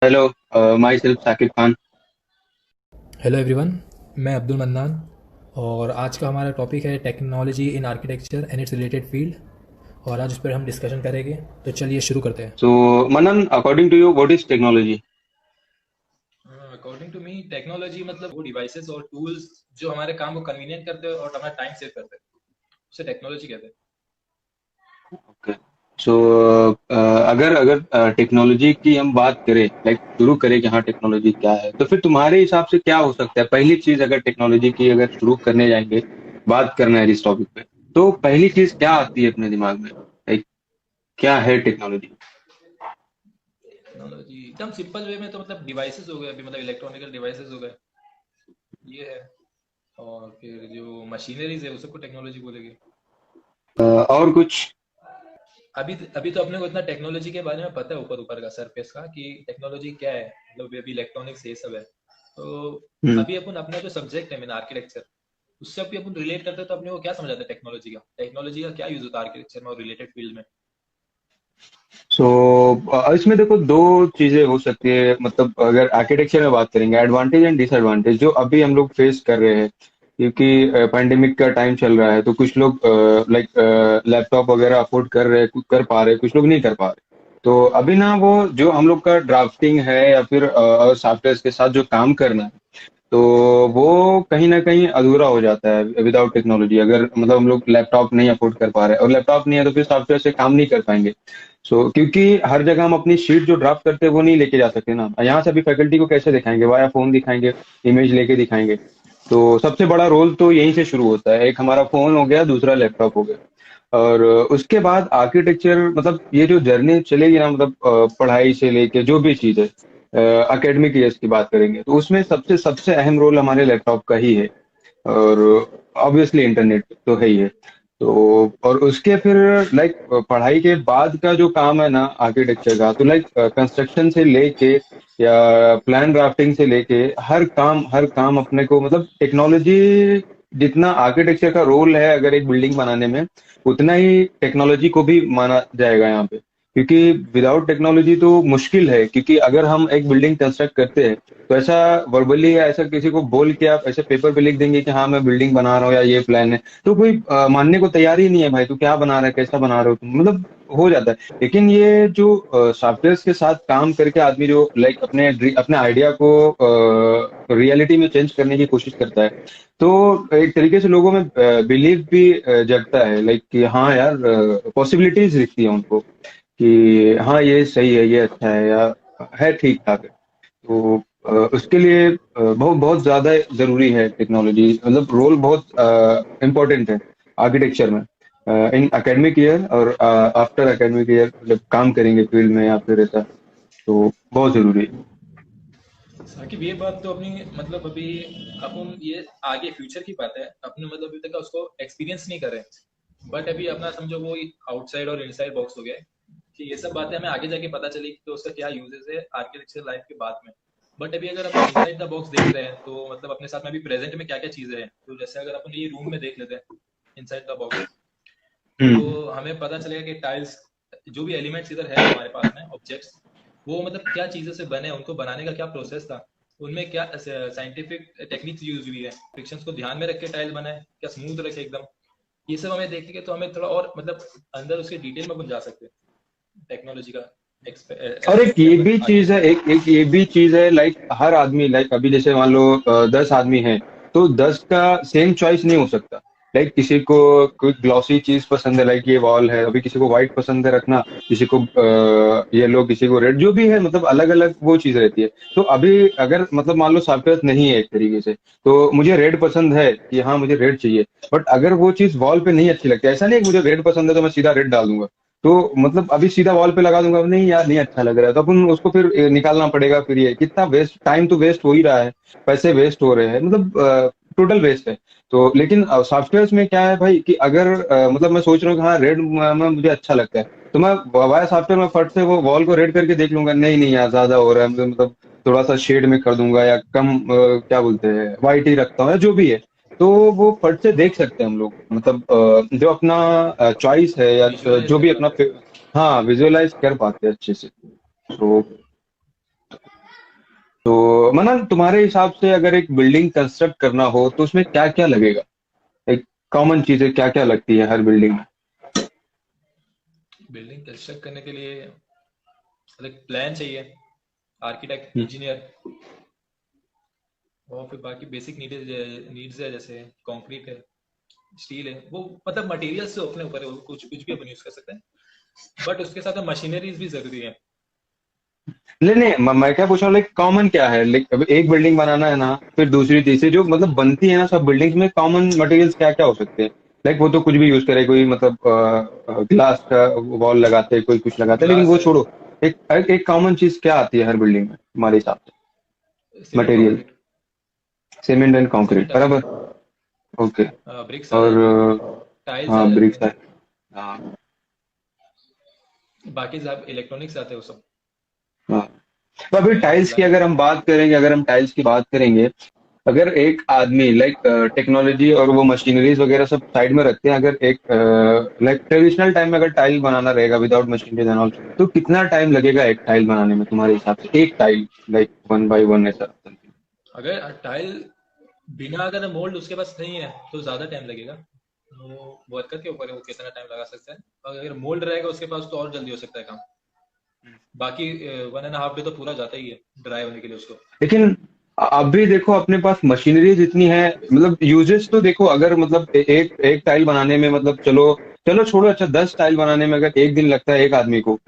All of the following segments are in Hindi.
Hello, myself Sakib Khan. Hello everyone. मैं अब्दुल मन्नान। और आज का हमारा टॉपिक है technology in architecture and it's related field. और आज उस पर हम डिस्कशन करेंगे। तो चलिए शुरू करते हैं। So, Manan, according to you, what is technology? According to me technology मतलब वो डिवाइसेस और टूल्स जो हमारे काम को कन्वीनियंट करते हैं और हमारा टाइम सेव करते हैं, उसे टेक्नोलॉजी कहते हैं। Okay. So, अगर अगर टेक्नोलॉजी की हम बात करें, लाइक शुरू करें कि हाँ टेक्नोलॉजी क्या है, तो फिर तुम्हारे हिसाब से क्या हो सकता है? पहली चीज अगर टेक्नोलॉजी की अगर शुरू करने जाएंगे, बात करना है इस टॉपिक पे, तो पहली चीज क्या आती है अपने दिमाग में? लाइक क्या है टेक्नोलॉजी? टेक्नोलॉजी एकदम सिंपल वे में तो मतलब डिवाइसेस हो गए, अभी मतलब इलेक्ट्रॉनिकल डिवाइसेस हो गए, ये है। और फिर जो मशीनरीज है उस सबको टेक्नोलॉजी बोलेगी। और कुछ? अभी अभी तो अपने को इतना टेक्नोलॉजी के बारे में पता है, ऊपर ऊपर का सरफेस का, कि टेक्नोलॉजी क्या है, मतलब अभी इलेक्ट्रॉनिक्स ये सब है। तो हम्म। अभी अपन अपना जो सब्जेक्ट है मैंने आर्किटेक्चर, उससे अभी अपन रिलेट करते हैं, तो अपने को क्या समझ आता है टेक्नोलॉजी का क्या यूज होता है आर्किटेक्चर में और रिलेटेड फील्ड में। सो इसमें देखो दो चीजें हो सकती है, मतलब अगर आर्किटेक्चर में बात करेंगे, एडवांटेज एंड डिसएडवांटेज जो अभी हम लोग फेस कर रहे हैं, क्योंकि पैंडेमिक का टाइम चल रहा है, तो कुछ लोग लाइक लैपटॉप वगैरह अफोर्ड कर रहे हैं, कर पा रहे हैं, कुछ लोग नहीं कर पा रहे। तो अभी ना वो जो हम लोग का ड्राफ्टिंग है या फिर सॉफ्टवेयर के साथ जो काम करना है, तो वो कहीं ना कहीं अधूरा हो जाता है विदाउट टेक्नोलॉजी। अगर मतलब हम लोग लैपटॉप नहीं अफोर्ड कर पा रहे और लैपटॉप नहीं है, तो फिर सॉफ्टवेयर से काम नहीं कर पाएंगे। क्योंकि हर जगह हम अपनी शीट जो ड्राफ्ट करते हैं वो नहीं लेके जा सकते ना, यहाँ से अभी फैकल्टी को कैसे दिखाएंगे? वाया फोन दिखाएंगे, इमेज लेके दिखाएंगे। तो सबसे बड़ा रोल तो यहीं से शुरू होता है, एक हमारा फोन हो गया, दूसरा लैपटॉप हो गया। और उसके बाद आर्किटेक्चर, मतलब ये जो जर्नी चलेगी ना, मतलब पढ़ाई से लेके जो भी चीज है, एकेडमिक ईयर्स की बात करेंगे, तो उसमें सबसे सबसे अहम रोल हमारे लैपटॉप का ही है। और ऑब्वियसली इंटरनेट तो है ही है। तो और उसके फिर लाइक पढ़ाई के बाद का जो काम है ना आर्किटेक्चर का, तो लाइक कंस्ट्रक्शन से लेके या प्लान ड्राफ्टिंग से लेके हर काम अपने को, मतलब टेक्नोलॉजी, जितना आर्किटेक्चर का रोल है अगर एक बिल्डिंग बनाने में, उतना ही टेक्नोलॉजी को भी माना जाएगा यहाँ पे। क्योंकि विदाउट टेक्नोलॉजी तो मुश्किल है, क्योंकि अगर हम एक बिल्डिंग कंस्ट्रक्ट करते हैं, तो ऐसा वर्बली या ऐसा किसी को बोल के आप ऐसे पेपर पे लिख देंगे कि हाँ मैं बिल्डिंग बना रहा हूँ या ये प्लान है, तो कोई मानने को तैयार ही नहीं है। भाई तू क्या बना रहा है, कैसा बना रहे हो तुम, मतलब हो जाता है। लेकिन ये जो सॉफ्टवेयर के साथ काम करके आदमी जो लाइक अपने आइडिया को रियलिटी में चेंज करने की कोशिश करता है, तो एक तरीके से लोगों में बिलीव भी जगता है, लाइक कि हाँ यार, पॉसिबिलिटीज दिखती है उनको कि हाँ ये सही है, ये अच्छा है, या है ठीक ठाक है। तो उसके लिए बहुत बहुत ज्यादा जरूरी है टेक्नोलॉजी, मतलब रोल बहुत इम्पोर्टेंट है आर्किटेक्चर में, इन एकेडमिक ईयर और आफ्टर एकेडमिक ईयर, जब काम करेंगे फील्ड में या फिर ऐसा, तो बहुत जरूरी है। साकिब, ये बात तो अपनी मतलब अभी अपन ये आगे फ्यूचर की बात है, अपने मतलब अभी तक उसको एक्सपीरियंस नहीं कर रहे। बट अभी अपना समझो वो आउटसाइड और इनसाइड बॉक्स हो गया है, कि ये सब बातें हमें आगे जाके पता चली कि तो उसका क्या यूजेस है आर्किटेक्चर लाइफ के बाद में। बट अभी अगर अपन इनसाइड द बॉक्स देख रहे हैं, तो मतलब अपने साथ में अभी प्रेजेंट में क्या क्या चीजें हैं, तो जैसे अगर अपन ये रूम में देख लेते हैं इनसाइड द बॉक्स, तो हम्म। हमें पता चलेगा कि टाइल्स, जो भी एलिमेंट्स इधर है हमारे पास में ऑब्जेक्ट्स, वो मतलब क्या चीज़ों से बने, उनको बनाने का क्या प्रोसेस था, उनमें क्या साइंटिफिक टेक्निक्स यूज हुई है, फ्रिक्शंस को ध्यान में रख के टाइल बना है, क्या स्मूथ रखे एकदम। ये सब हमें देखेंगे तो हमें थोड़ा और मतलब अंदर उसके डिटेल में कुछ जा सकते हैं टेक्नोलॉजी का और एक एस्पेक्ट या ये फिर भी चीज है, आर्किटेक्चर का। एक ये भी चीज है, लाइक हर आदमी, लाइक अभी जैसे मान लो 10 आदमी है, तो 10 का सेम चॉइस नहीं हो सकता। लाइक किसी को कोई ग्लॉसी चीज पसंद है, लाइक ये वॉल है, अभी किसी को व्हाइट पसंद है रखना, किसी को येलो, किसी को रेड, जो भी है, मतलब अलग अलग वो चीज रहती है। तो अभी अगर मतलब मान लो सॉफ्टवेयर नहीं है एक तरीके से, तो मुझे रेड पसंद है कि हाँ मुझे रेड चाहिए, बट अगर वो चीज वॉल पे नहीं अच्छी लगती, ऐसा नहीं है कि मुझे रेड पसंद है तो मैं सीधा रेड डाल दूंगा, तो मतलब अभी सीधा वॉल पे लगा दूंगा, नहीं यार नहीं अच्छा लग रहा है, तो अपन उसको फिर निकालना पड़ेगा, फिर ये कितना वेस्ट, टाइम तो वेस्ट हो ही रहा है, पैसे वेस्ट हो रहे हैं, मतलब टोटल वेस्ट है। तो लेकिन सॉफ्टवेयर में क्या है भाई, कि अगर मतलब मैं सोच रहा हूँ कि हाँ रेड में मुझे अच्छा लगता है, तो मैं वाया सॉफ्टवेयर में फट से वो वॉल को रेड करके देख लूंगा, नहीं नहीं यार ज्यादा हो रहा है, मतलब थोड़ा सा शेड में कर दूंगा, या कम क्या बोलते हैं, व्हाइट ही रखता हूँ या जो भी है। तो वो फट से देख सकते हैं हम लोग, मतलब जो अपना चॉइस है या विजुअलाइज जो कर भी अपना पाते हैं। हाँ विजुअलाइज कर पाते हैं अच्छे से। तो तो मनन, तुम्हारे हिसाब से अगर एक बिल्डिंग कंस्ट्रक्ट करना हो तो उसमें क्या क्या लगेगा? एक कॉमन चीजें क्या क्या लगती है हर बिल्डिंग में? बिल्डिंग कंस्ट्रक्ट करने के लिए एक प्लान चाहिए, आर्किटेक्ट, हम्म। इंजीनियर, और फिर बाकी बेसिक नीड्स है, जैसे कंक्रीट है, स्टील है, वो मतलब मटेरियल्स तो अपने ऊपर है, वो कुछ कुछ भी अपन यूज कर सकते हैं, बट उसके साथ मशीनरीज भी जरूरी है। नहीं नहीं, मैं क्या पूछ रहा हूँ, लाइक कॉमन क्या है? लाइक अब एक बिल्डिंग बनाना है ना, फिर दूसरी तीसरी जो मतलब बनती है ना सब बिल्डिंग्स में, कॉमन मटेरियल्स क्या क्या हो सकते हैं? लाइक वो तो कुछ भी यूज करे, कोई मतलब ग्लास का वॉल लगाते हैं, कोई कुछ लगाता है, लेकिन ग्लास वो है, छोड़ो। एक कॉमन चीज क्या आती है हर बिल्डिंग में तुम्हारे हिसाब से? Cement, material? Concrete. Cement and concrete, cement आ बराबर। जाता है, ओके। ब्रिक्स आ और जाते हैं, टाइल्स आ हाँ, जाते ब्रिक्स हैं, है। हाँ। बाकी सब इलेक्ट्रॉनिक्स आते हैं वो सब, हाँ। तो अभी फैन, टाइल्स की अगर लाइट। हम बात करेंगे, अगर हम टाइल्स की बात करेंगे, अगर एक आदमी लाइक टेक्नोलॉजी और वो मशीनरीज वगैरह सब साइड में रखते हैं, अगर एक लाइक ट्रेडिशनल टाइम में अगर टाइल बनाना रहेगा विदाउट मशीनरीज एंड ऑल, तो कितना टाइम लगेगा एक टाइल बनाने में तुम्हारे हिसाब से? एक tile, like one by one ऐसा something। अगर टाइल बिना अगर मोल्ड उसके पास नहीं है तो ज्यादा टाइम लगेगा, वो वर्कर के ऊपर है वो कितना टाइम लगा सकता है, और अगर मोल्ड रहेगा उसके पास तो और जल्दी हो सकता है काम। बाकी 1.5 डे तो पूरा जाता ही है ड्राई होने के लिए उसको। लेकिन अब भी देखो अपने पास मशीनरीज इतनी है, मतलब यूजेस तो देखो, अगर मतलब एक एक टाइल बनाने में मतलब चलो, चलो छोड़ो, अच्छा 10 टाइल बनाने में अगर एक दिन लगता है एक आदमी को,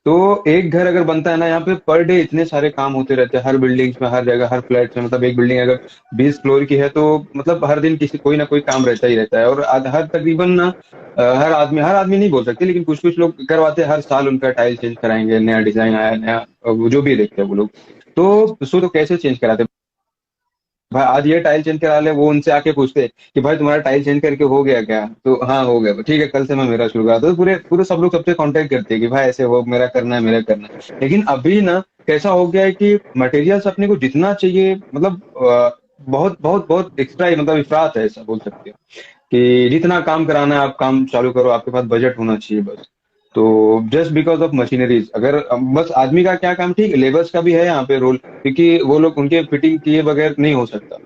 तो एक घर अगर बनता है ना यहाँ पे, पर डे इतने सारे काम होते रहते हैं हर बिल्डिंग्स में, हर जगह, हर फ्लैट में। मतलब एक बिल्डिंग अगर 20 फ्लोर की है तो मतलब हर दिन किसी कोई ना कोई काम रहता ही रहता है। और हर तकरीबन ना हर आदमी नहीं बोल सकते, लेकिन कुछ कुछ लोग करवाते हैं, हर साल उनका टाइल चेंज कराएंगे, नया डिजाइन आया, नया वो जो भी देखते हैं वो लोग। तो उसको तो कैसे चेंज कराते हैं? भाई आज ये टाइल चेंज करा ले, वो उनसे आके पूछते हैं कि भाई तुम्हारा टाइल चेंज करके हो गया क्या? तो हाँ हो गया, ठीक है कल से मैं मेरा शुरू करा। तो पूरे पूरे सब लोग सबसे कांटेक्ट करते हैं कि भाई ऐसे वो मेरा करना है, मेरा करना है। लेकिन अभी ना कैसा हो गया है कि मटेरियल्स अपने को जितना चाहिए, मतलब बहुत बहुत बहुत एक्स्ट्रा ही, मतलब इफरात है ऐसा बोल सकते हो, कि जितना काम कराना है आप काम चालू करो, आपके पास बजट होना चाहिए बस। तो जस्ट बिकॉज ऑफ मशीनरीज, अगर बस आदमी का क्या काम, ठीक है लेबर्स का भी है यहाँ पे रोल, क्योंकि वो लोग उनके फिटिंग किए बगैर नहीं हो सकता।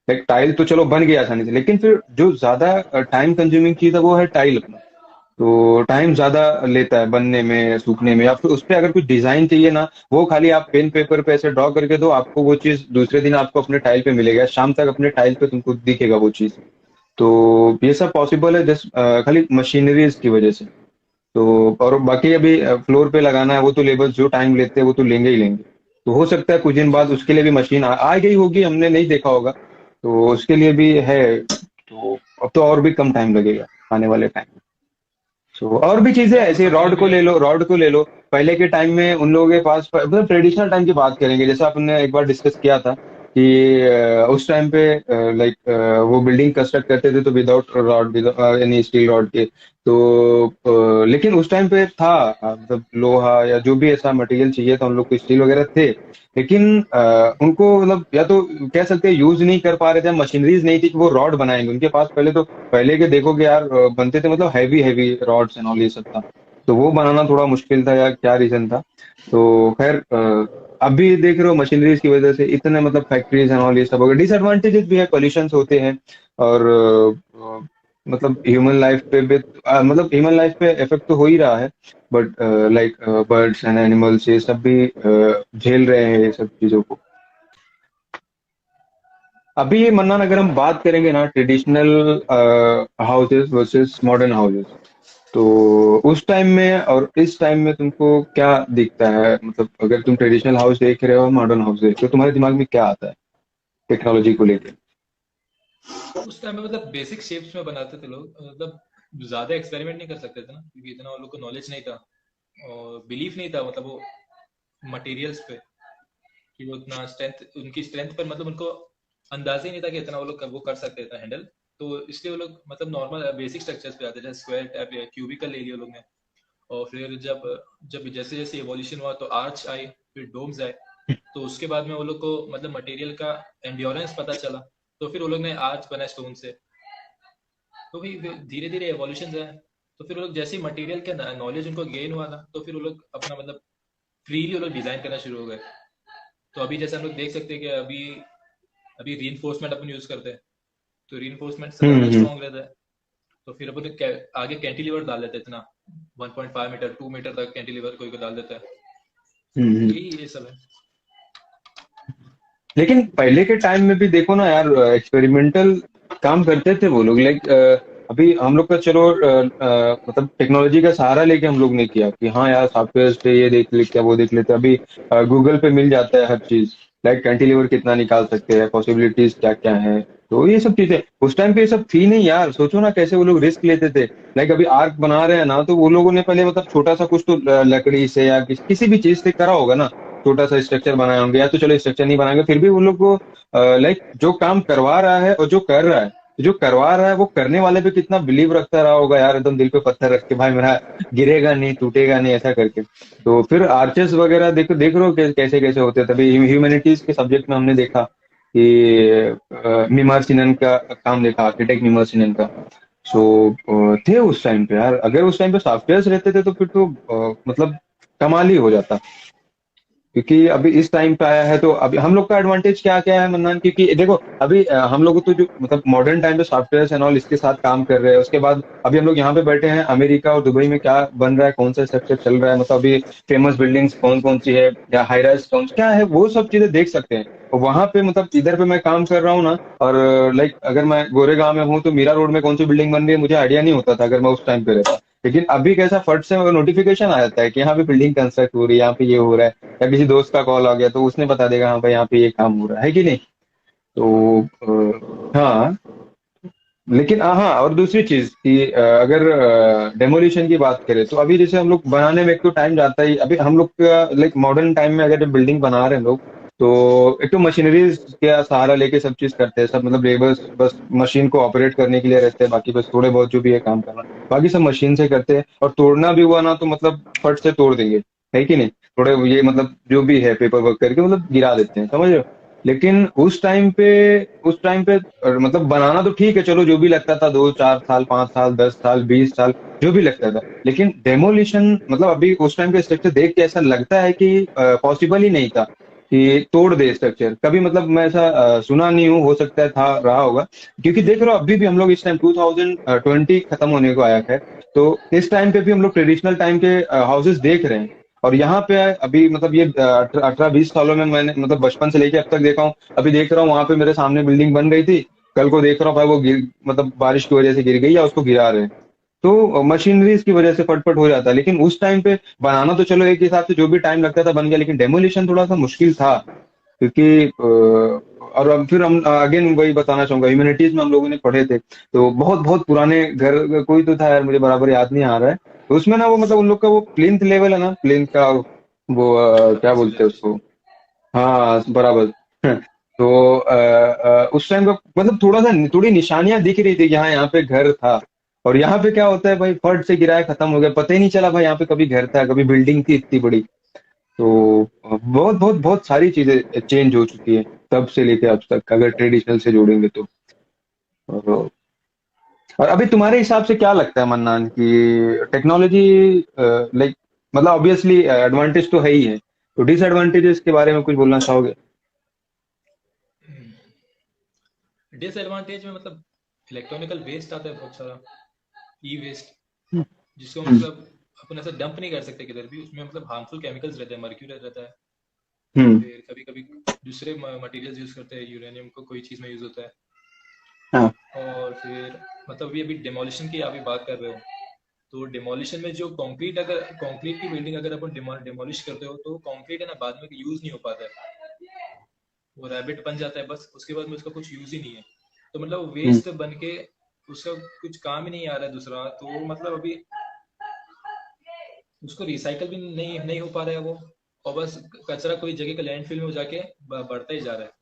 लाइक टाइल तो चलो बन गया आसानी से, लेकिन फिर जो ज्यादा टाइम कंज्यूमिंग चीज है वो है टाइल अपना। तो टाइम ज्यादा लेता है बनने में, सूखने में, या फिर उस पर अगर कुछ डिजाइन चाहिए ना, वो खाली आप पेन पेपर पे ऐसे ड्रॉ करके दो, आपको वो चीज दूसरे दिन आपको अपने टाइल पे मिलेगा, शाम तक अपने टाइल पे तुमको दिखेगा वो चीज। तो ये सब पॉसिबल है जस्ट खाली मशीनरीज की वजह से। तो और बाकी अभी फ्लोर पे लगाना है, वो तो लेबर्स जो टाइम लेते हैं वो तो लेंगे ही लेंगे। तो हो सकता है कुछ दिन बाद उसके लिए भी मशीन आ गई होगी, हमने नहीं देखा होगा, तो उसके लिए भी है। तो अब तो और भी कम टाइम लगेगा आने वाले टाइम। सो और भी चीजें हाँ, ऐसे, अभी रॉड को अभी ले लो, रॉड को ले लो। पहले के टाइम में उन लोगों के पास, मतलब ट्रेडिशनल टाइम की बात करेंगे, जैसा आपने एक बार डिस्कस किया था कि उस टाइम पे लाइक वो बिल्डिंग कंस्ट्रक्ट करते थे तो विदाउट रॉड, यानी स्टील रॉड के। तो लेकिन उस टाइम पे था मतलब लोहा या जो भी ऐसा मटेरियल चाहिए था उन लोग को, स्टील वगैरह थे, लेकिन उनको मतलब या तो कह सकते हैं यूज नहीं कर पा रहे थे, मशीनरीज नहीं थी कि वो रॉड बनाएंगे उनके पास। पहले तो पहले के देखोगे यार, बनते थे मतलब heavy heavy rods and all ये सब था, तो वो बनाना थोड़ा मुश्किल था, या क्या रीजन था। तो खैर अभी देख रहे हो मशीनरीज की वजह से इतने मतलब फैक्ट्रीज एंड ऑल ये सब हो गए। डिसएडवांटेजेस भी है, पॉल्यूशन होते हैं, और मतलब ह्यूमन लाइफ पे भी मतलब ह्यूमन लाइफ पे इफेक्ट तो हो ही रहा है, but like birds and animals ये सब भी झेल रहे हैं ये सब चीजों को। अभी ये मन्नान, अगर हम बात करेंगे ना traditional houses versus modern houses, तो उस टाइम में और इस टाइम में तुमको क्या दिखता है? मतलब अगर तुम ट्रेडिशनल हाउस देख रहे हो और मॉडर्न हाउस देख रहे हो, तुम्हारे दिमाग में क्या आता है टेक्नोलॉजी को लेकर? उस टाइम में मतलब बेसिक शेप्स में बनाते थे लोग, मतलब ज्यादा एक्सपेरिमेंट नहीं कर सकते थे ना, क्योंकि इतना उन लोग को नॉलेज नहीं था और बिलीफ नहीं था, मतलब वो मटेरियल्स पे, कि वो इतना स्ट्रेंथ, उनकी स्ट्रेंथ पर मतलब उनको अंदाजा ही नहीं था कि इतना वो लोग वो कर सकते थे हैंडल। तो इसलिए वो लोग मतलब नॉर्मल बेसिक स्ट्रक्चर्स पे आते थे, स्क्वायर टाइप या क्यूबिकल ले लिया लोग ने। और फिर जब जब जैसे जैसे इवोल्यूशन हुआ तो आर्च आए, फिर डोम्स आए। तो उसके बाद में वो लोग को मतलब मटेरियल का एंड्योरेंस पता चला, तो फिर वो लोग ने आर्च बनाया स्टोन से। तो फिर धीरे धीरे एवोल्यूशन है, तो फिर वो लोग जैसे मटेरियल का नॉलेज उनको गेन हुआ ना, तो फिर वो लोग अपना मतलब फ्रीली वो लोग डिजाइन करना शुरू हो गए। तो अभी जैसे हम लोग देख सकते हैं कि अभी अभी रीइंफोर्समेंट अपन यूज करते हैं, तो रीइंफोर्समेंट से ज्यादा हम्म। स्ट्रॉन्ग रहता है। तो फिर अपन आगे कैंटिलीवर डाल देते हैं इतना, 1.5 मीटर 2 मीटर तक कैंटिलीवर कोई को डाल देता है। तो हम्म। यही ये सब है। लेकिन पहले के टाइम में भी देखो ना यार, एक्सपेरिमेंटल काम करते थे वो लोग। लाइक अभी हम लोग का चलो मतलब टेक्नोलॉजी का सहारा लेके हम लोग ने किया कि हाँ यार सॉफ्टवेयर पे ये देख लेते हैं वो देख लेते हैं। अभी गूगल पे मिल जाता है हर चीज। लाइक कैंटिलीवर कितना निकाल सकते हैं, पॉसिबिलिटीज क्या क्या है। तो ये सब चीजें उस टाइम पे ये सब थी नहीं यार। सोचो ना कैसे वो लोग रिस्क लेते थे। लाइक अभी आर्क बना रहे हैं ना, तो वो लोगों ने पहले मतलब छोटा सा कुछ तो लकड़ी से या किसी भी चीज से करा होगा ना। छोटा सा स्ट्रक्चर बनाए होंगे, या तो चलो स्ट्रक्चर नहीं बनाएंगे फिर भी उन लोग को लाइक जो काम करवा रहा है और जो कर रहा है, जो करवा रहा है वो करने वाले पे कितना बिलीव रखता रहा होगा यार, एकदम दिल पे पत्थर रख के भाई मेरा गिरेगा नहीं टूटेगा नहीं ऐसा करके। तो फिर आर्चेस वगैरह देख देख रहे हो कैसे कैसे होते हैं। तभी ह्यूमैनिटीज के सब्जेक्ट में हमने देखा कि मीमार सिनन का काम देखा, आर्किटेक्ट मीमार सिनन का। सो थे उस टाइम पे यार। अगर उस टाइम पे सॉफ्टवेयर रहते थे तो फिर तो मतलब कमाल ही हो जाता। क्योंकि अभी इस टाइम पे आया है तो अभी हम लोग का एडवांटेज क्या क्या है मन्नान, क्योंकि देखो अभी हम लोग तो जो मतलब मॉडर्न टाइम पे सॉफ्टवेयर एंड ऑल इसके साथ काम कर रहे हैं। उसके बाद अभी हम लोग यहाँ पे बैठे हैं, अमेरिका और दुबई में क्या बन रहा है, कौन सा स्ट्रक्चर चल रहा है, मतलब अभी फेमस बिल्डिंग्स कौन कौन सी है या हाई राइज कौन क्या है, वो सब चीजें देख सकते हैं। और वहां पे मतलब इधर पे मैं काम कर रहा हूँ ना, और लाइक अगर मैं गोरेगांव में हूँ तो मीरा रोड में कौन सी बिल्डिंग बन रही है मुझे आइडिया नहीं होता था अगर मैं उस टाइम पे रहता। लेकिन अभी कैसा फट से नोटिफिकेशन आ जाता है कि यहाँ पे बिल्डिंग कंस्ट्रक्ट हो रही है, यहाँ पे ये हो रहा है। या किसी दोस्त का कॉल आ गया तो उसने बता देगा हाँ भाई यहाँ पे ये काम हो रहा है कि नहीं। तो हाँ। लेकिन हाँ, और दूसरी चीज कि अगर डेमोलिशन की बात करें तो अभी जैसे हम लोग बनाने में एक तो टाइम जाता ही। अभी हम लोग का लाइक मॉडर्न टाइम में अगर बिल्डिंग बना रहे हैं लोग, तो एक तो मशीनरीज का सहारा लेके सब चीज करते हैं सब। मतलब लेबर्स बस मशीन को ऑपरेट करने के लिए रहते हैं, बाकी बस थोड़े बहुत जो भी है काम करना बाकी सब मशीन से करते हैं। और तोड़ना भी हुआ ना तो मतलब फट से तोड़ देंगे, है कि नहीं। थोड़े ये मतलब जो भी है पेपर वर्क करके मतलब गिरा देते हैं, समझ रहे हो। लेकिन उस टाइम पे मतलब बनाना तो ठीक है चलो, जो भी लगता था 2 4 साल 5 साल 10 साल 20 साल जो भी लगता था। लेकिन डेमोलिशन मतलब अभी उस टाइम के स्ट्रक्चर देख के ऐसा लगता है कि पॉसिबल ही नहीं था कि तोड़ दे स्ट्रक्चर कभी। मतलब मैं ऐसा सुना नहीं हूँ, हो सकता है था रहा होगा। क्योंकि देख रहे हो अभी भी हम लोग इस टाइम 2020 खत्म होने को आया है। तो इस टाइम पे भी हम लोग ट्रेडिशनल टाइम के हाउसेस देख रहे हैं। और यहाँ पे अभी मतलब ये 18 18 20 सालों में मैंने मतलब बचपन से लेके अब तक देखा हूँ। अभी देख रहा हूँ वहां पे मेरे सामने बिल्डिंग बन रही थी, कल को देख रहा हूँ भाई वो गिर मतलब बारिश की वजह से गिर गई या उसको गिरा रहे हैं। तो मशीनरीज की वजह से फटफट हो जाता है। लेकिन उस टाइम पे बनाना तो चलो एक हिसाब से जो भी टाइम लगता था बन गया, लेकिन डेमोलिशन थोड़ा सा मुश्किल था। क्योंकि और अब फिर हम अगेन वही बताना चाहूंगा, ह्यूमैनिटीज में हम लोगों ने पढ़े थे तो बहुत बहुत पुराने घर कोई तो था यार, मुझे बराबर याद नहीं आ रहा है। तो उसमें ना वो मतलब उन लोग का वो प्लिंथ लेवल है ना, प्लिंथ का वो क्या बोलते हैं स्लैब्स। उसको। हाँ बराबर। तो उस टाइम का मतलब थोड़ा सा थोड़ी निशानियां दिख रही थी कि हाँ यहाँ पे घर था। और यहाँ पे क्या होता है भाई, फट से गिराया खत्म हो गया, पता ही नहीं चला भाई यहाँ पे कभी घर था कभी बिल्डिंग थी इतनी बड़ी। तो बहुत बहुत बहुत सारी चीजें चेंज हो चुकी है तब से लेके अब तक, अगर ट्रेडिशनल से जोड़ेंगे तो। और और अभी तुम्हारे हिसाब से क्या लगता है मन्नान कि टेक्नोलॉजी लाइक मतलब ऑब्वियसली एडवांटेज तो है ही है, तो डिसएडवांटेजेस के बारे में कुछ बोलना चाहोगे। डिसएडवांटेज में मतलब इलेक्ट्रॉनिकल वेस्ट आता है बहुत सारा, ई वेस्ट, हम्म। जिसको मतलब अपन ऐसा डंप नहीं कर सकते किधर भी। उसमें मतलब हार्मफुल केमिकल्स रहते हैं, मर्क्यूरी रहता है। हम्म। फिर कभी कभी दूसरे मटेरियल्स यूज करते हैं, यूरेनियम को कोई चीज में यूज होता है। हाँ। और फिर मतलब अभी अभी डिमोलिशन की आप भी बात कर रहे हो, तो डिमोलिशन में जो कंक्रीट, अगर कंक्रीट की बिल्डिंग अगर अपन डिमोलिश करते हो तो कंक्रीट है ना बाद में यूज नहीं हो पाता है, वो रैबिट बन जाता है बस, उसके बाद में उसका कुछ यूज ही नहीं है। तो मतलब हम्म। वेस्ट बन के उसका कुछ काम ही नहीं आ रहा है दूसरा। तो मतलब अभी उसको रिसाइकल भी नहीं नहीं हो पा रहा है वो, और बस कचरा कोई जगह का लैंडफिल में हो जाके बढ़ता ही जा रहा है।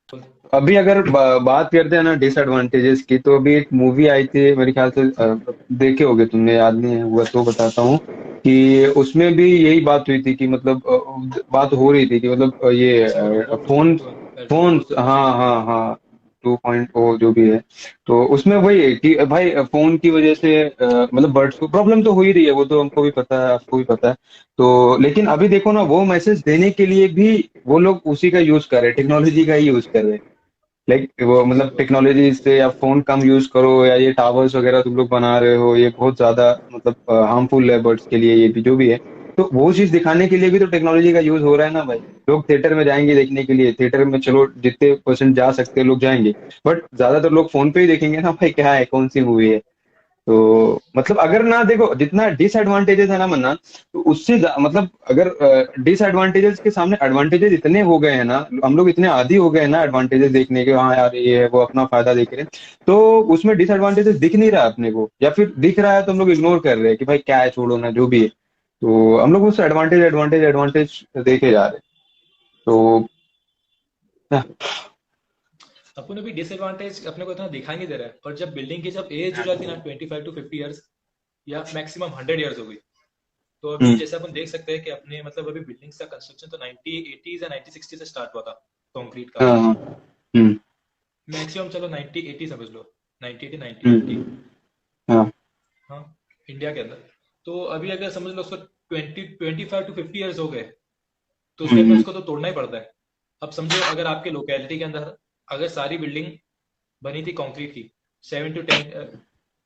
तो अभी अगर बात करते हैं ना डिसएडवांटेजेस की, तो अभी एक मूवी आई थी मेरे ख्याल से देखे होगे तुमने, याद नहीं है हुआ तो बताता हूँ कि उसमें भी यही बात हुई थी कि मतलब बात हो रही थी कि मतलब ये अच्छा, वो robot phone robot phone robot हाँ मशीन। हाँ हाँ। 2.0 जो भी है, तो उसमें वही है कि भाई फोन की वजह से मतलब बर्ड्स को प्रॉब्लम तो हो ही रही है, वो तो हमको भी पता है, आपको भी पता है। तो लेकिन अभी देखो ना, वो मैसेज देने के लिए भी वो लोग उसी का यूज कर रहे हैं, टेक्नोलॉजी का ही यूज कर रहे हैं। लाइक वो मतलब बिल्कुल। टेक्नोलॉजी से या फोन कम यूज करो, या ये टावर्स वगैरह तुम लोग बना रहे हो, ये बहुत ज्यादा मतलब हार्मफुल है बर्ड्स के लिए, ये भी जो भी है। तो वो चीज दिखाने के लिए भी तो टेक्नोलॉजी का यूज हो रहा है ना भाई। लोग थिएटर में जाएंगे देखने के लिए, थिएटर में चलो जितने परसेंट जा सकते हैं लोग जाएंगे, बट ज्यादातर लोग फोन पे ही देखेंगे ना भाई, क्या है कौन सी मूवी है। तो मतलब अगर ना देखो, जितना डिसएडवांटेजेस है ना मन्ना, तो उससे मतलब अगर डिसएडवांटेजेस के सामने एडवांटेजेस इतने हो गए हैं ना, हम लोग इतने आदी हो गए हैं ना एडवांटेजेस देखने के, हाँ यार ये है वो अपना फायदा देख रहे हैं, तो उसमें डिसएडवांटेजेस दिख नहीं रहा अपने को, या फिर दिख रहा है तो हम लोग इग्नोर कर रहे हैं कि भाई क्या है, छोड़ो ना जो भी है। तो हम लोग उस एडवांटेज एडवांटेज एडवांटेज देखे जा रहे हैं। तो अपन अभी डिसएडवांटेज अपने को इतना दिखाई नहीं दे रहा है, पर जब बिल्डिंग की जब एज हो जाती है ना 25 to 50 ईयर्स या मैक्सिमम 100 ईयर्स हो गई, तो अभी हम्म। जैसे अपन देख सकते हैं कि अपने मतलब अभी बिल्डिंग्स का कंस्ट्रक्शन तो 1980s या 1960 से स्टार्ट हुआ था, कंक्रीट का। हाँ हाँ। हम्म। मैक्सिमम चलो 1980 समझ लो, 1980 1990। हम्म। हाँ। हाँ, इंडिया के अंदर। तो अभी अगर समझ लो उसको 25 to 50 ईयर्स हो गए, तो उसके अंदर हम्म। उसको तो तोड़ना ही पड़ता है। अब समझो अगर आपके लोकेलिटी के अंदर अगर सारी बिल्डिंग बनी थी कंक्रीट की, 7 to 10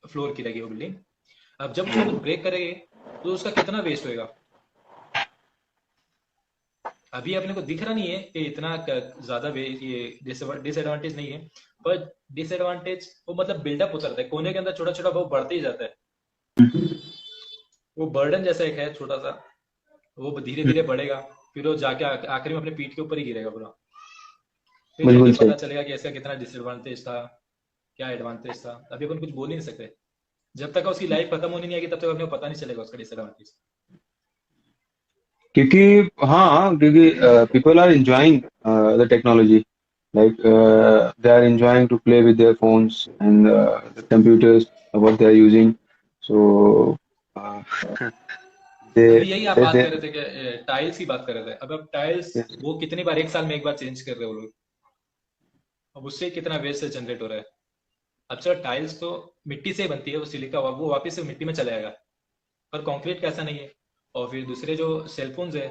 फ्लोर की रहेगी वो बिल्डिंग, अब जब उसको कुछ ब्रेक करेंगे तो उसका कितना वेस्ट होएगा। अभी अपने को दिख रहा नहीं है कि इतना ज्यादा ये डिसएडवांटेज नहीं है, पर डिसएडवांटेज वो मतलब बिल्डअप होता रहता है कोने के अंदर, छोटा छोटा वो बढ़ते ही जाता है। वो बर्डन जैसा एक है छोटा सा, वो धीरे धीरे बढ़ेगा, फिर वो जाके आखिर में अपने पीठ के ऊपर ही गिरेगा पूरा। फिर जाके बिल्कुल सही। पता चलेगा कि इसका कितना डिसएडवांटेज था, क्या एडवांटेज था। अभी अपन कुछ बोल ही नहीं सकते, जब तक उसकी लाइफ खत्म होनी नहीं आएगी तब तक अपने को पता नहीं चलेगा उसका डिसएडवांटेज। क्योंकि हाँ, क्योंकि people are enjoying the technology, like they are enjoying to play with their phones and the computers what they are using, so uh, अभी they यही आप बात they कर रहे थे कि टाइल्स की बात कर रहे थे। अब टाइल्स वो कितनी बार, एक साल में एक बार चेंज कर रहे हो लोग, अब उससे कितना वेस्ट जनरेट हो रहा है। अब चलो टाइल्स तो मिट्टी से ही बनती है, वो सिलिका, वो वापस से मिट्टी में चला जाएगा, पर कंक्रीट कैसा नहीं है। और फिर दूसरे जो सेलफोन्स है,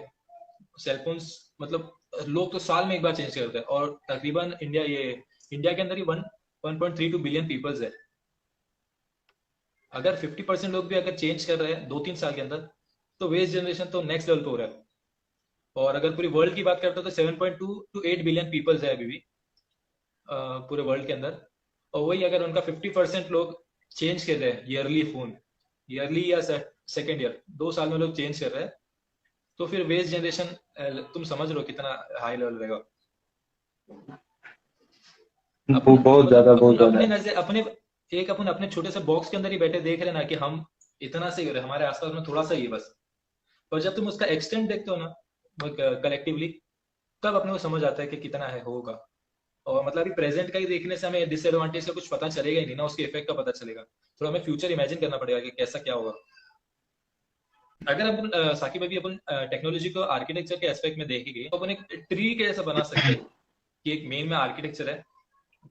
सेलफोन्स मतलब लोग तो साल में एक बार चेंज करते हैं, और तकरीबन इंडिया के अंदर ही 1.32 बिलियन पीपल्स है। अगर 50% लोग भी अगर चेंज कर रहे हैं 2-3 साल के अंदर, तो वेस्ट जनरेशन तो नेक्स्ट लेवल पे हो रहा है। और अगर पूरी वर्ल्ड की बात करते हो तो 7.2 to 8 बिलियन पीपल्स है अभी भी पूरे वर्ल्ड के अंदर। और वही अगर उनका 50% लोग चेंज कर रहे हैं ईयरली फोन, ईयरली या सेकेंड ईयर, 2 साल में लोग चेंज कर रहे हैं, तो फिर वेस्ट जनरेशन तुम समझ लो कितना हाई लेवल रहेगा। वो अपन बहुत मतलब ज्यादा, बहुत अपन ज्यादा अपने है। नजर अपने एक अपन अपने छोटे से बॉक्स के अंदर ही बैठे देख रहे हैं ना कि हम इतना सही हो रहे हैं, हमारे आसपास में थोड़ा सा ही है बस। पर जब तुम उसका एक्सटेंड देखते हो ना कलेक्टिवली, तब अपने को समझ आता है कि कितना है होगा। और मतलब अभी प्रेजेंट का ही देखने से हमें डिसएडवांटेज का कुछ पता चलेगा ही नहीं ना, उसके इफेक्ट का पता चलेगा। थोड़ा हमें फ्यूचर इमेजिन करना पड़ेगा कि कैसा क्या होगा। अगर अपन साकिब अभी अपन टेक्नोलॉजी को आर्किटेक्चर के एस्पेक्ट में देखेंगे, तो अपन एक ट्री के जैसा बना सकते हैं कि एक मेन में आर्किटेक्चर है,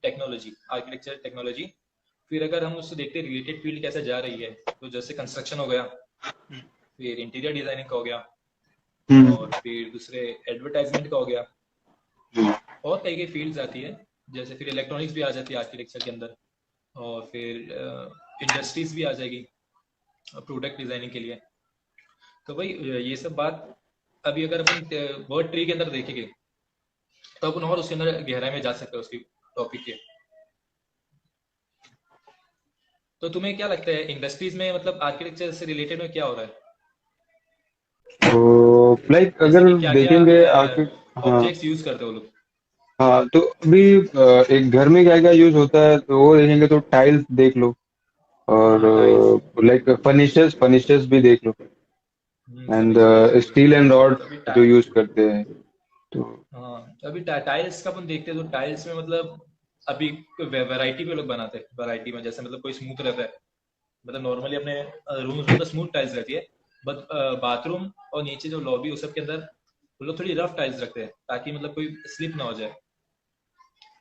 टेक्नोलॉजी, आर्किटेक्चर टेक्नोलॉजी। फिर अगर हम उससे देखते हैं रिलेटेड फील्ड कैसे जा रही है, तो जैसे कंस्ट्रक्शन हो गया, फिर इंटीरियर डिजाइनिंग का हो गया, हम्म। और फिर दूसरे एडवर्टाइजमेंट का हो गया, हम्म। और कई कई फील्ड्स आती है। जैसे फिर इलेक्ट्रॉनिक्स भी आ जाती है आर्किटेक्चर के अंदर, और फिर इंडस्ट्रीज भी आ जाएगी प्रोडक्ट डिजाइनिंग के लिए। तो भाई ये सब बात अभी अगर अपन वर्ड ट्री के अंदर देखेंगे, तो अपन और उसके अंदर गहराई में जा सकते हैं उसकी टॉपिक के। तो तुम्हें क्या लगता है इंडस्ट्रीज में मतलब आर्किटेक्चर से रिलेटेड में क्या हो रहा है, तो लाइक जैसे अगर कि क्या क्या देखेंगे आके, हाँ ऑब्जेक्ट्स यूज करते हो लोग। हाँ, तो अभी एक घर में क्या क्या यूज होता है तो वो देखेंगे तो टाइल्स देख लो, और हाँ टाइल्स। लाइक फर्निचर्स फर्निचर्स भी देख लो, एंड फर्नीचर भी है। स्टील एंड रॉड अभी जो यूज करते हैं। तो हाँ, अभी टाइल्स का अपन देखते हैं तो टाइल्स में मतलब अभी वैरायटी पे लोग बनाते हैं, वैरायटी में जैसे मतलब कोई स्मूथ रहता है, मतलब नॉर्मली अपने रूम्स में तो स्मूथ टाइल्स रहती है, बट बाथरूम और नीचे जो लॉबी उस सब के अंदर वो लोग थोड़ी रफ टाइल्स रखते हैं ताकि मतलब कोई स्लिप ना हो जाए।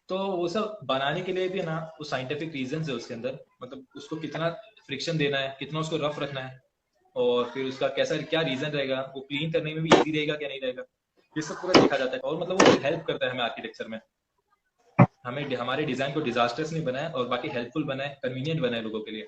तो वो सब बनाने के लिए भी ना वो साइंटिफिक रीजन है उसके अंदर, मतलब उसको कितना फ्रिक्शन देना है, कितना उसको रफ रखना है, और फिर उसका कैसा क्या रीजन रहेगा, वो क्लीन करने में भी इजी रहेगा क्या नहीं रहेगा, ये सब पूरा देखा जाता है। और मतलब वो हेल्प करता है हमें आर्किटेक्चर में, हमें हमारे डिजाइन को डिजास्टर्स नहीं बनाए और बाकी हेल्पफुल बनाए, कन्वीनियंट बनाए लोगों के लिए।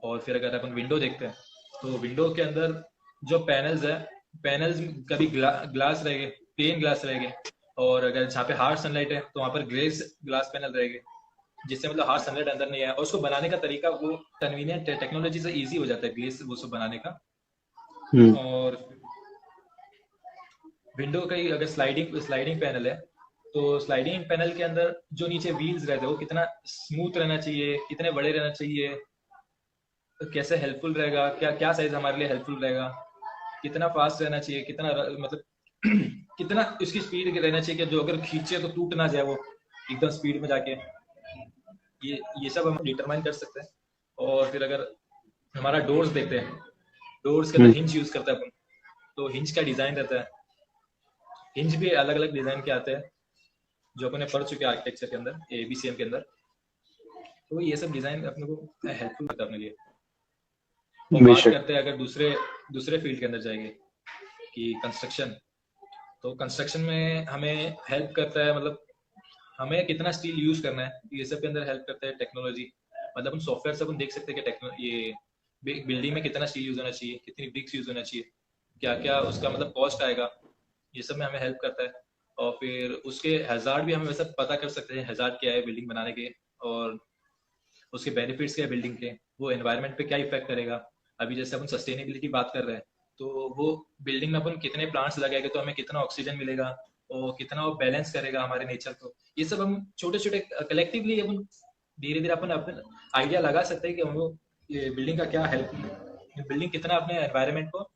और फिर अगर अपन विंडो देखते हैं तो विंडो के अंदर जो पैनल्स है, पैनल्स कभी ग्लास रहेंगे, प्लेन ग्लास रहेंगे, और अगर जहाँ पे हार्ड सनलाइट है तो वहाँ पर ग्लेस ग्लास पैनल रहेंगे, जिससे मतलब हार्ड सनलाइट अंदर नहीं आए, और उसको बनाने का तरीका वो कन्वीनियंट है, टेक्नोलॉजी से इजी हो जाता है ग्लेस वो सब बनाने का। हम्म। और विंडो का ही अगर स्लाइडिंग स्लाइडिंग पैनल है, तो स्लाइडिंग पैनल के अंदर जो नीचे व्हील्स रहते हैं वो कितना स्मूथ रहना चाहिए, कितने बड़े रहना चाहिए, तो कैसे हेल्पफुल रहेगा, क्या क्या साइज हमारे लिए हेल्पफुल रहेगा, कितना फास्ट रहना चाहिए, कितना मतलब कितना उसकी स्पीड रहना चाहिए कि जो अगर खींचे तो टूट ना जाए वो एकदम स्पीड में जाके, ये सब हम डिटरमाइन कर सकते हैं। और फिर अगर हमारा डोर्स देखते हैं, डोर्स के अंदर हम्म। हिंज यूज करता है अपन, तो हिंज का डिजाइन रहता है, हिंज भी अलग अलग डिजाइन के आते हैं जो अपने पढ़ चुके हैं आर्किटेक्चर के अंदर, एबीसीएम के अंदर। तो ये सब डिजाइन अपने को हेल्पफुल करता है अपने लिए। और बात बेशक। करते हैं अगर दूसरे दूसरे फील्ड के अंदर जाएंगे कि कंस्ट्रक्शन, तो कंस्ट्रक्शन में हमें हेल्प करता है, मतलब हमें कितना स्टील यूज करना है ये सब के अंदर हेल्प करता है टेक्नोलॉजी। मतलब हम सॉफ्टवेयर से अपन देख सकते हैं कि ये बिल्डिंग में कितना स्टील यूज होना चाहिए, कितनी ब्रिक्स यूज होना चाहिए, क्या क्या उसका मतलब कॉस्ट आएगा, ये सब में हमें हेल्प करता है। और फिर उसके हैजार्ड भी हमें वैसे पता कर सकते हैं, हैजार्ड क्या है बिल्डिंग बनाने के, और उसके बेनिफिट्स क्या है बिल्डिंग के, वो एनवायरनमेंट पे क्या इफेक्ट करेगा। अभी जैसे अपन सस्टेनेबिलिटी बात कर रहे हैं, तो वो बिल्डिंग में अपन कितने प्लांट्स लगाएंगे तो हमें कितना ऑक्सीजन मिलेगा, और कितना वो बैलेंस करेगा हमारे नेचर को। ये सब हम छोटे छोटे कलेक्टिवली अपन धीरे धीरे अपन अपन आइडिया लगा सकते हैं कि हम लोग ये बिल्डिंग का क्या हेल्प, बिल्डिंग कितना अपने एनवायरनमेंट को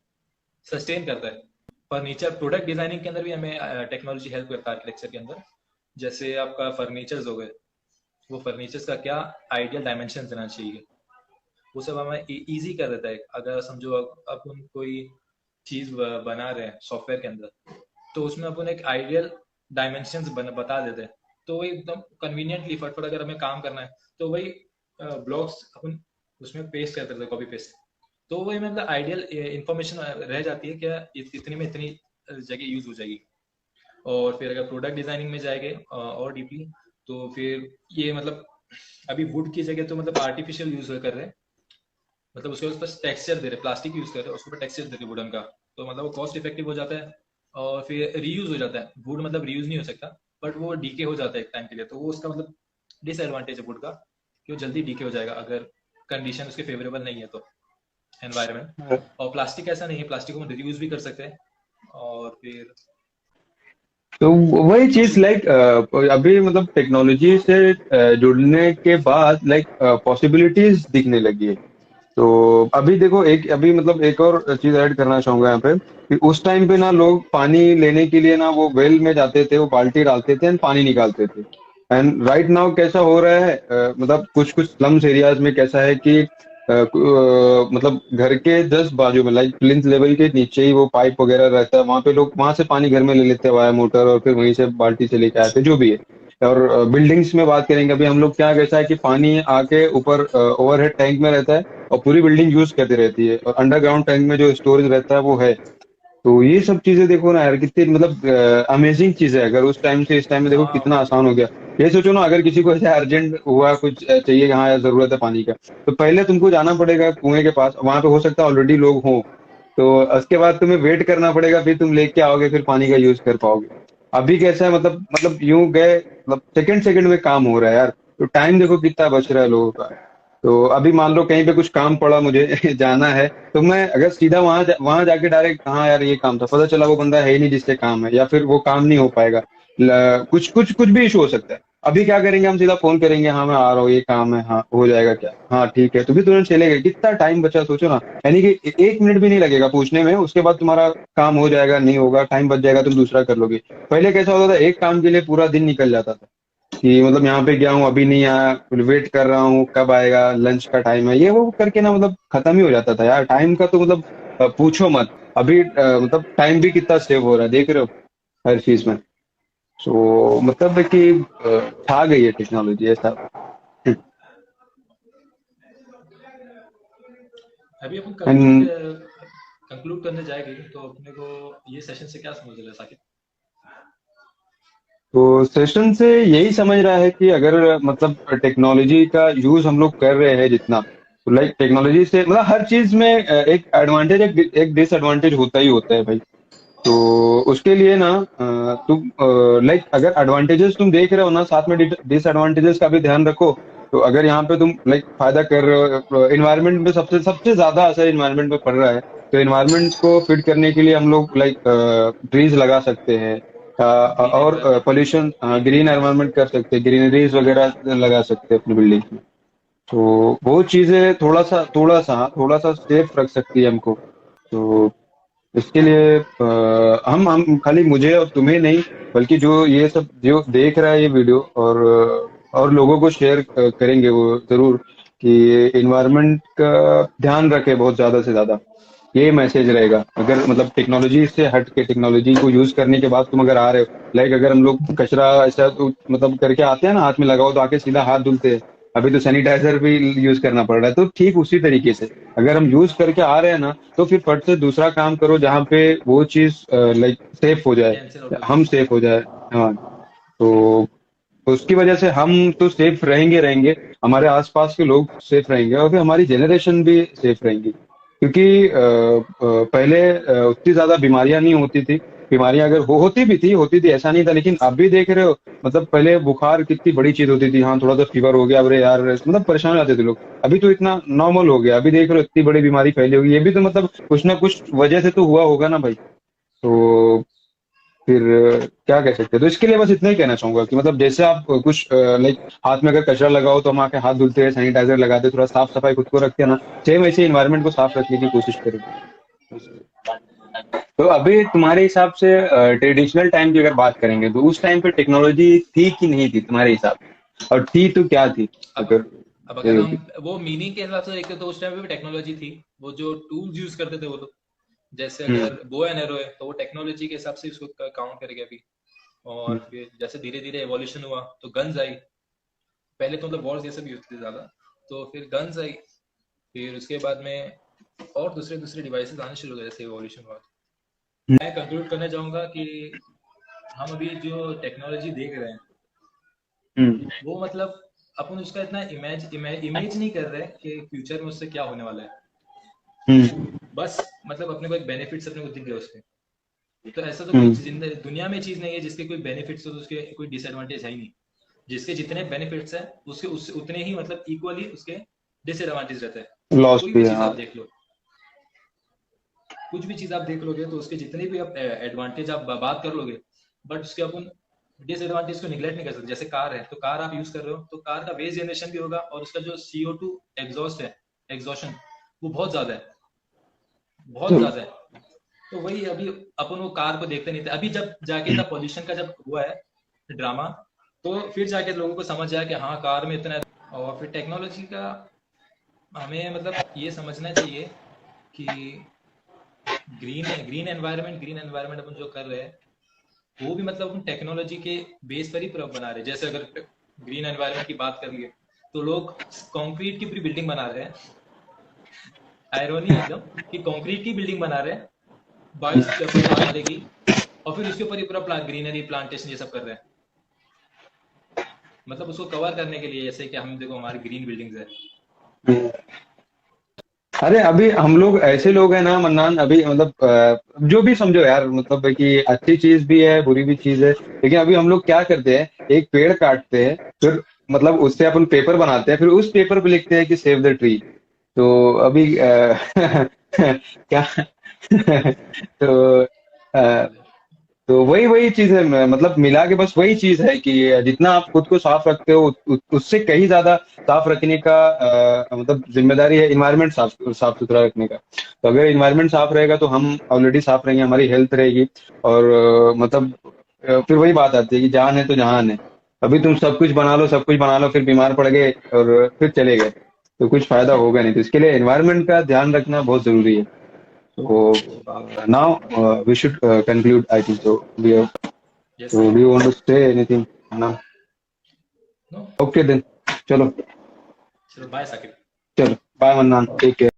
सस्टेन करता है। फर्नीचर प्रोडक्ट डिजाइनिंग के अंदर भी हमें टेक्नोलॉजी हेल्प करता है आर्किटेक्चर के अंदर। जैसे आपका फर्नीचर्स हो गए, वो फर्नीचर्स का क्या आइडियल डायमेंशन देना चाहिए, वो सब हमें इजी कर देता है। अगर समझो अपन कोई चीज बना रहे हैं सॉफ्टवेयर के अंदर, तो उसमें अपन एक आइडियल डायमेंशन बता देते हैं, तो वही एकदम कन्वीनियंटली फटफट अगर हमें काम करना है तो वही ब्लॉक्स अपन उसमें पेस्ट कर देते हैं, कॉपी पेस्ट, तो वही मतलब आइडियल इंफॉर्मेशन रह जाती है क्या इतनी में इतनी जगह यूज हो जाएगी। और फिर अगर प्रोडक्ट डिजाइनिंग में जाएंगे और डीपली, तो फिर ये मतलब अभी वुड की जगह तो मतलब आर्टिफिशियल यूज कर रहे हैं, मतलब उसके ऊपर टेक्सचर दे रहे, प्लास्टिक यूज कर रहे हैं उसके ऊपर टेक्सचर दे रहे वुडन का, तो मतलब वो कॉस्ट इफेक्टिव हो जाता है। और फिर रीयूज हो जाता है, वुड मतलब रीयूज नहीं हो सकता, बट वो डीके हो जाता है एक टाइम के लिए, तो वो उसका मतलब डिसएडवांटेज है वुड का, कि वो जल्दी डीके हो जाएगा अगर कंडीशन उसके फेवरेबल नहीं है तो एनवायरमेंट। और प्लास्टिक ऐसा नहीं है, प्लास्टिक को हम रियूज भी कर सकते हैं। और फिर तो वही चीज अभी लाइक अभी मतलब टेक्नोलॉजी से जुड़ने के बाद लाइक पॉसिबिलिटीज दिखने लगी है। तो अभी देखो एक अभी मतलब एक और चीज ऐड करना चाहूंगा यहाँ पे कि उस टाइम पे ना लोग पानी लेने के लिए ना वो वेल में जाते थे, वो बाल्टी डालते थे एंड पानी निकालते थे। एंड राइट नाउ कैसा हो रहा है, मतलब कुछ कुछ स्लम्स एरियाज में कैसा है कि मतलब घर के जस्ट बाजू में लाइक प्लिंथ लेवल के नीचे ही वो पाइप वगैरह रहता है, वहां पे लोग वहां से पानी घर में ले लेते हैं वाया मोटर, और फिर वहीं से बाल्टी से लेके आते हैं जो भी है। और बिल्डिंग्स में बात करेंगे अभी हम लोग, क्या कैसा है कि पानी आके ऊपर ओवरहेड टैंक में रहता है और पूरी बिल्डिंग यूज करती रहती है, और अंडरग्राउंड टैंक में जो स्टोरेज रहता है वो है। तो ये सब चीजें देखो ना यार, कितनी मतलब अमेजिंग चीज है। अगर उस टाइम से इस टाइम में देखो हाँ कितना आसान हो गया। ये सोचो ना, अगर किसी को ऐसे अर्जेंट हुआ कुछ चाहिए, हाँ यार जरूरत है पानी का, तो पहले तुमको जाना पड़ेगा कुएं के पास, वहां पे हो सकता है ऑलरेडी लोग हों, तो उसके बाद तुम्हें वेट करना पड़ेगा, फिर तुम लेके आओगे, फिर पानी का यूज कर पाओगे। अभी कैसा है, मतलब यूं गए, मतलब सेकंड सेकंड में काम हो रहा है यार। तो टाइम देखो कितना बच रहा है लोगों का। तो अभी मान लो कहीं पे कुछ काम पड़ा मुझे जाना है, तो मैं अगर सीधा वहां जाके डायरेक्ट, हाँ यार ये काम था, पता चला वो बंदा है ही नहीं जिससे काम है, या फिर वो काम नहीं हो पाएगा, कुछ कुछ कुछ भी इशू हो सकता है। अभी क्या करेंगे, हम सीधा फोन करेंगे, हाँ मैं आ रहा हूँ, ये काम है, हाँ हो जाएगा क्या, हाँ ठीक है, तो भी तुरंत चले गए, कितना टाइम बचा सोचो ना। यानी कि एक मिनट भी नहीं लगेगा पूछने में, उसके बाद तुम्हारा काम हो जाएगा, नहीं होगा टाइम बच जाएगा, तुम दूसरा कर लोगे। पहले कैसा होता था, एक काम के लिए पूरा दिन निकल जाता था कि मतलब यहाँ पे गया हूँ अभी नहीं आया, फिर वेट कर रहा हूँ कब आएगा, लंच का टाइम है, ये वो करके ना मतलब खत्म ही हो जाता था यार। टाइम का तो मतलब पूछो मत। अभी मतलब टाइम भी कितना सेव हो रहा है देख रहे हो हर चीज में। सो मतलब है कि छा गई है टेक्नोलॉजी ऐसा। अभी अपन एंड कंक्लूड करने जाएंगे तो अपने को ये सेशन से क्या समझ रहा है साकिब? तो सेशन से यही समझ रहा है कि अगर मतलब टेक्नोलॉजी का यूज हम लोग कर रहे हैं जितना, तो लाइक टेक्नोलॉजी से मतलब हर चीज में एक एडवांटेज एक डिसएडवांटेज होता ही होता है भाई। तो उसके लिए ना तुम लाइक अगर एडवांटेजेस तुम देख रहे हो ना, साथ में डिसएडवांटेजेस का भी ध्यान रखो। तो अगर यहाँ पे तुम लाइक फायदा कर रहे हो, इन्वायरमेंट में सबसे सबसे ज्यादा असर इन्वायरमेंट पे पड़ रहा है। तो इन्वायरमेंट को फिट करने के लिए हम लोग लाइक ट्रीज लगा सकते हैं, ग्रीन और environment, pollution green green buildings. Environment कर सकते हैं, ग्रीनरीज वगैरह लगा सकते हैं अपनी बिल्डिंग में। तो वो चीजें थोड़ा सा सेफ रख सकती है हमको। तो इसके लिए हम खाली मुझे और तुम्हें नहीं, बल्कि जो ये सब जो देख रहा है ये वीडियो, और लोगों को शेयर करेंगे वो जरूर, कि इन्वायरमेंट का ध्यान रखे बहुत ज्यादा से ज्यादा। ये मैसेज रहेगा अगर मतलब टेक्नोलॉजी से हट के, टेक्नोलॉजी को यूज करने के बाद तुम अगर आ रहे हो, लाइक अगर हम लोग कचरा ऐसा तो मतलब करके आते हैं ना, हाथ में लगाओ तो आके सीधा हाथ धुलते हैं। अभी तो सैनिटाइजर भी यूज करना पड़ रहा है, तो ठीक उसी तरीके से अगर हम यूज करके आ रहे हैं ना, तो फिर फट से दूसरा काम करो जहाँ पे वो चीज लाइक सेफ हो जाए, कैंसिल आउट हो हम जाए। सेफ हो जाए। हाँ। तो उसकी वजह से हम तो सेफ रहेंगे रहेंगे, हमारे आसपास के लोग सेफ रहेंगे, और फिर हमारी जनरेशन भी सेफ रहेंगी। क्योंकि पहले उतनी ज्यादा बीमारियां नहीं होती थी। बीमारियां अगर होती थी ऐसा नहीं था, लेकिन अब भी देख रहे हो, मतलब पहले बुखार कितनी बड़ी चीज होती थी, हाँ थोड़ा सा फीवर हो गया, अरे यार मतलब परेशान हो जाते थे लोग। अभी तो इतना नॉर्मल हो गया, अभी देख रहे हो इतनी बड़ी बीमारी फैली होगी, ये भी तो मतलब कुछ ना कुछ वजह से तो हुआ होगा ना भाई। तो फिर क्या कह सकते हैं, तो इसके लिए बस इतना ही कहना चाहूंगा कि मतलब जैसे आप कुछ लाइक हाथ में अगर कचरा लगाओ तो हम आके हाथ धुलते हैं, सैनिटाइजर लगाते हैं, थोड़ा साफ सफाई खुद को रखते हैं ना, सेम ऐसे इन्वायरमेंट को साफ रखने की कोशिश करें। तो अभी तुम्हारे हिसाब से ट्रेडिशनल टाइम की अगर बात करेंगे, तो उस टाइम पे टेक्नोलॉजी थी कि नहीं थी तुम्हारे हिसाब से, और थी तो क्या थी अब अगर अब अगर सही हम होती। वो मीनिंग के हिसाब से देखते तो उस टाइम पे भी टेक्नोलॉजी थी। वो जो टूल्स यूज करते थे वो लोग, जैसे हम्म। अगर बो एंड एरो है तो वो टेक्नोलॉजी के हिसाब से उसको काउंट करेंगे अभी। और हम्म। फिर जैसे धीरे धीरे एवोल्यूशन हुआ तो गन्स आई। पहले तो मतलब वॉर्स ये सब भी होती थी ज्यादा, तो फिर गन्स आई। फिर उसके बाद में और दूसरे दूसरे डिवाइसेस आने शुरू हो गए जैसे एवोल्यूशन हुआ। मैं कंक्लूड करना चाहूंगा कि हम अभी जो टेक्नोलॉजी देख रहे हैं हम्म। वो मतलब अपन उसका इतना इमेज नहीं कर रहे कि फ्यूचर में उससे क्या होने वाला है। हम्म। बस मतलब अपने को एक बेनिफिट्स अपने को दिख गए उसके। तो ऐसा तो कोई हम्म। दुनिया में चीज नहीं है जिसके कोई बेनिफिट्स हो तो उसके कोई डिसएडवांटेज है ही नहीं। जिसके जितने बेनिफिट्स हैं उसके उतने ही मतलब इक्वली उसके डिसएडवांटेज रहते हैं। लॉस कोई भी भी है, चीज हाँ। आप देख लो, कुछ भी चीज आप देख लोगे तो उसके जितने भी आप एडवांटेज आप बात कर लोगे, बट उसके अपन डिसएडवांटेज को निगलेक्ट नहीं कर सकते। जैसे कार है तो कार आप यूज कर रहे हो तो कार का वेस्ट जनरेशन भी होगा और उसका जो CO2 एग्जॉस्ट है, एग्जॉशन, वो बहुत ज्यादा है, बहुत तो ज्यादा है। तो वही अभी अपन वो कार को देखते नहीं थे, अभी जब जाके था पॉल्यूशन का जब हुआ है ड्रामा, तो फिर जाके लोगों को समझ आया कि हाँ कार में इतना है। और फिर टेक्नोलॉजी का हमें मतलब ये समझना चाहिए कि ग्रीन एनवायरनमेंट अपन जो कर रहे हैं वो भी मतलब अपन टेक्नोलॉजी के बेस पर ही पूरा बना रहे हैं। जैसे अगर ग्रीन एनवायरनमेंट की बात कर लिए तो लोग कंक्रीट की पूरी बिल्डिंग बना रहे हैं। आयरनी एकदम कि कंक्रीट की बिल्डिंग बना रहे हैं 22-50 माले की, और फिर उसके ऊपर ही पूरा ग्रीनरी प्लांटेशन ये सब कर रहे हैं, मतलब उसको कवर करने के लिए। जैसे कि हम देखो हमारी ग्रीन बिल्डिंग्स है। हम्म। अरे अभी हम लोग ऐसे लोग हैं ना मन्नान, अभी मतलब जो भी समझो यार, मतलब है कि अच्छी चीज भी है बुरी भी चीज है, लेकिन अभी हम लोग क्या करते हैं, एक पेड़ काटते हैं, फिर मतलब उससे अपन पेपर बनाते हैं, फिर उस पेपर पे लिखते हैं कि सेव द ट्री। तो अभी क्या तो अ, तो वही वही चीज है, मतलब मिला के बस वही चीज है कि जितना आप खुद को साफ रखते हो उससे कहीं ज्यादा साफ रखने का मतलब जिम्मेदारी है इन्वायरमेंट साफ साफ सुथरा रखने का। तो अगर इन्वायरमेंट साफ रहेगा तो हम ऑलरेडी साफ रहेंगे, हमारी हेल्थ रहेगी। और मतलब फिर वही बात आती है कि जान है तो जहान है। अभी तुम सब कुछ बना लो, फिर बीमार पड़ गए और फिर चले गए, तो कुछ फायदा होगा नहीं। तो इसके लिए एनवायरनमेंट का ध्यान रखना बहुत जरूरी है। So now we should conclude. I think so. We have yes So भाई। do you want to say anything, Anna? No. Okay then. चलो चलो बाय साकिब। चलो बाय मन्नान, टेक केयर।